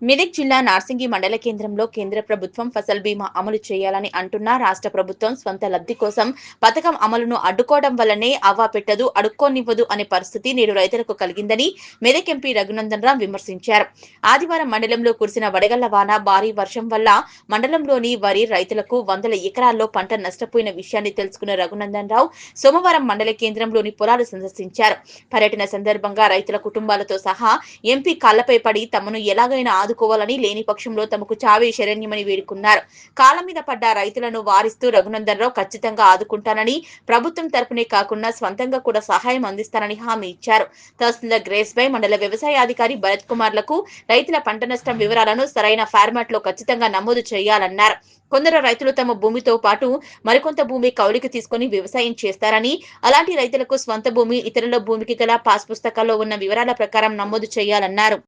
మెదక్ జిల్లా నార్సింగి మండల కేంద్రంలో కేంద్ర ప్రభుత్వం ఫసల్ బీమా అమలు చేయాలని అంటున్న రాష్ట్ర ప్రభుత్వం స్వంత లబ్ధి కోసం పథకం అమలును అడ్డుకోవడం వల్లనే అవ్వా పెట్టదు అడుక్కోనివ్వదు అనే పరిస్థితి నేడు రైతులకు కలిగిందని మెదక్ ఎంపీ రఘునందన్ రావు విమర్శించారు. ఆదివారం మండలంలో కురిసిన వడగళ్ల వాన భారీ వర్షం వల్ల మండలంలోని వరి రైతులకు వందల ఎకరాల్లో పంట నష్టపోయిన విషయాన్ని తెలుసుకున్న రఘునందన్ రావు సోమవారం మండల కేంద్రంలోని పొలాలు సందర్శించారు. పర్యటన సందర్భంగా రైతుల కుటుంబాలతో సహా ఎంపీ కాళ్లపై పడి తమను ఎలాగైనా ఆదుకోవాలని, లేని పక్షంలో తమకు చావే శరణ్యమని వేడుకున్నారు. కాలం మీద పడ్డ రైతులను వారిస్తూ రఘునందన్ రావు ఖచ్చితంగా ఆదుకుంటానని, ప్రభుత్వం తరపునే కాకుండా స్వంతంగా కూడా సహాయం అందిస్తానని హామీ ఇచ్చారు. తహసీల్దార్ గ్రేస్ బై, మండల వ్యవసాయ అధికారి భరత్ కుమార్లకు రైతుల పంట నష్టం వివరాలను సరైన ఫార్మాట్ లో ఖచ్చితంగా నమోదు చేయాలన్నారు. కొందరు రైతులు తమ భూమితో పాటు మరికొంత భూమి కౌలుకి తీసుకుని వ్యవసాయం చేస్తారని, అలాంటి రైతులకు స్వంత భూమి, ఇతరుల భూమికి గల పాస్ పుస్తకాల్లో ఉన్న వివరాల ప్రకారం నమోదు చేయాలన్నారు.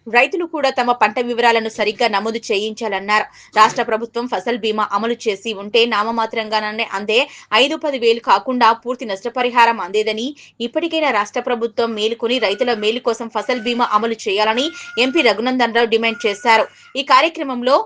రైతులు కూడా తమ పంట వివరాలను సరిగ్గా నమోదు చేయించాలన్నారు. రాష్ట్ర ప్రభుత్వం ఫసల్ బీమా అమలు చేసి ఉంటే నామమాత్రంగానే అందే 5-10 వేలు కాకుండా పూర్తి నష్టపరిహారం అందేదని, ఇప్పటికైనా రాష్ట్ర ప్రభుత్వం మేలుకొని రైతుల మేలు కోసం ఫసల్ బీమా అమలు చేయాలని ఎంపీ రఘునందన్ రావు డిమాండ్ చేశారు. ఈ కార్యక్రమంలో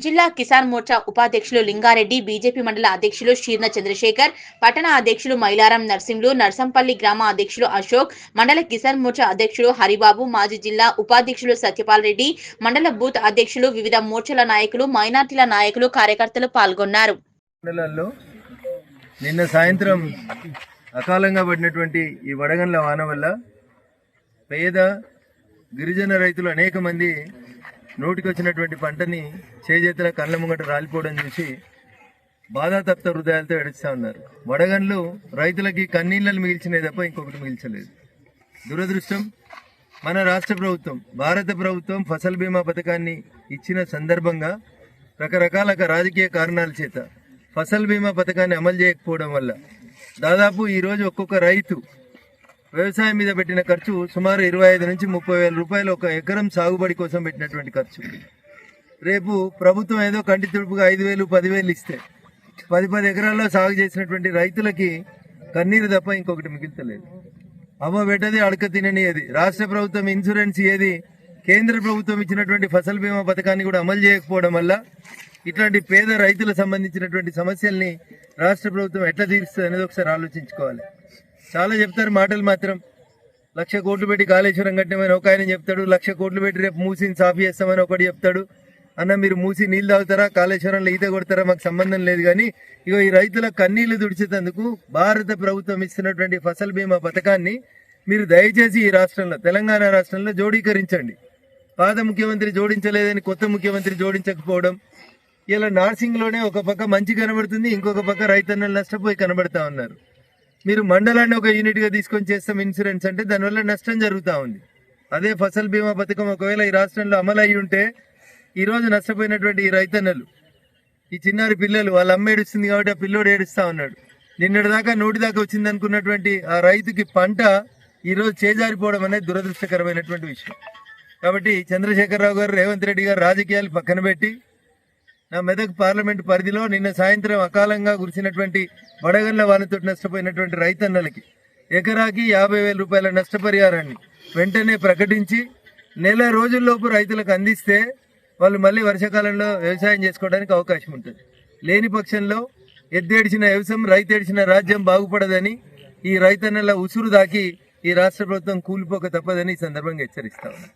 జిల్లా కిసాన్ మోర్చా ఉపాధ్యక్షులు లింగారెడ్డి, బీజేపీ మండల అధ్యక్షులు షీర్న చంద్రశేఖర్, పట్టణ అధ్యక్షులు మైలారం నర్సింలు, నర్సంపల్లి గ్రామ అధ్యక్షులు అశోక్, మండల కిసాన్ మోర్చా అధ్యక్షులు హరిబాబు, మాజీ జిల్లా ఉపాధ్యక్షులు సత్యపాల్ రెడ్డి, మండల బూత్ అధ్యక్షులు, వివిధ మోర్చాల నాయకులు, మైనార్టీల నాయకులు, కార్యకర్తలు పాల్గొన్నారు. నిన్న సాయంత్రం అకాలంగా పడినటువంటి ఈ వడగండ్ల వాన వల్ల పేద గిరిజన రైతులు అనేక మంది నోటికి వచ్చినటువంటి పంటని చేజేతుల కళ్ళ ముంగట రాలిపోవడం చూసి బాధాతప్త హృదయాలతో ఏడుస్తూ ఉన్నారు. వడగండ్లు రైతులకి కన్నీళ్లను మిగిల్చినవి తప్ప ఇంకొకటి మిగిల్చలేదు. దురదృష్టం, మన రాష్ట్ర ప్రభుత్వం, భారత ప్రభుత్వం ఫసల్ బీమా పథకాన్ని ఇచ్చిన సందర్భంగా రకరకాల రాజకీయ కారణాల చేత ఫసల్ బీమా పథకాన్ని అమలు చేయకపోవడం వల్ల దాదాపు ఈరోజు ఒక్కొక్క రైతు వ్యవసాయం మీద పెట్టిన ఖర్చు సుమారు 25 నుంచి 30 వేల రూపాయలు ఒక ఎకరం సాగుబడి కోసం పెట్టినటువంటి ఖర్చు. రేపు ప్రభుత్వం ఏదో కంటి తుడుపుగా 5,000, 10,000 ఇస్తే 10 ఎకరాల్లో సాగు చేసినటువంటి రైతులకి కన్నీరు తప్ప ఇంకొకటి మిగులుతలేదు. అవ్వ పెట్టది అడక తినని ఏది. రాష్ట్ర ప్రభుత్వం ఇన్సూరెన్స్ ఏది, కేంద్ర ప్రభుత్వం ఇచ్చినటువంటి ఫసల్ బీమా పథకాన్ని కూడా అమలు చేయకపోవడం వల్ల ఇట్లాంటి పేద రైతులకు సంబంధించినటువంటి సమస్యల్ని రాష్ట్ర ప్రభుత్వం ఎట్లా తీరుస్తుంది అనేది ఒకసారి ఆలోచించుకోవాలి. చాలా చెప్తారు మాటలు మాత్రం. 1,00,000 కోట్లు పెట్టి కాళేశ్వరం కట్టామని ఒక ఆయన చెప్తాడు, 1,00,000 కోట్లు పెట్టి రేపు మూసిని సాఫీ చేస్తామని ఒకటి చెప్తాడు. అన్న, మీరు మూసి నీళ్ళు తాగుతారా, కాళేశ్వరంలో ఈత కొడతారా, మాకు సంబంధం లేదు. కానీ ఇగో ఈ రైతుల కన్నీళ్లు తుడిచేందుకు భారత ప్రభుత్వం ఇస్తున్నటువంటి ఫసల్ బీమా పథకాన్ని మీరు దయచేసి ఈ రాష్ట్రంలో, తెలంగాణ రాష్ట్రంలో జోడీకరించండి. పాత ముఖ్యమంత్రి జోడించలేదని కొత్త ముఖ్యమంత్రి జోడించకపోవడం, ఇలా నార్సింగ్లోనే ఒక పక్క మంచి కనబడుతుంది, ఇంకొక పక్క రైతన్నలు నష్టపోయి కనబడతా ఉన్నారు. మీరు మండలాన్ని ఒక యూనిట్గా తీసుకొని చేస్తాం ఇన్సూరెన్స్ అంటే దానివల్ల నష్టం జరుగుతూ ఉంది. అదే ఫసల్ బీమా పథకం ఒకవేళ ఈ రాష్ట్రంలో అమలు అయ్యి ఉంటే ఈరోజు నష్టపోయినటువంటి ఈ రైతన్నలు, ఈ చిన్నారి పిల్లలు, వాళ్ళ అమ్మ ఏడుస్తుంది కాబట్టి ఆ పిల్లోడు ఏడుస్తూ ఉన్నాడు. నిన్నటి దాకా నోటి దాకా వచ్చింది అనుకున్నటువంటి ఆ రైతుకి పంట ఈరోజు చేజారిపోవడం అనేది దురదృష్టకరమైనటువంటి విషయం. కాబట్టి చంద్రశేఖరరావు గారు, రేవంత్ రెడ్డి గారు రాజకీయాలు పక్కన పెట్టి నా మెదక్ పార్లమెంట్ పరిధిలో నిన్న సాయంత్రం అకాలంగా కురిసినటువంటి వడగళ్ల వానతో నష్టపోయినటువంటి రైతన్నలకి ఎకరాకి 50,000 రూపాయల నష్టపరిహారాన్ని వెంటనే ప్రకటించి నెల రోజుల్లోపు రైతులకు అందిస్తే వాళ్ళు మళ్ళీ వర్షాకాలంలో వ్యవసాయం చేసుకోవడానికి అవకాశం ఉంటుంది. లేని పక్షంలో ఎద్దేడిచిన వ్యవసాయం, రైతేడిచిన రాజ్యం బాగుపడదని, ఈ రైతన్నల ఉసురు దాకి ఈ రాష్ట్ర ప్రభుత్వం కూలిపోక తప్పదని ఈ సందర్భంగా హెచ్చరిస్తా ఉన్నాను.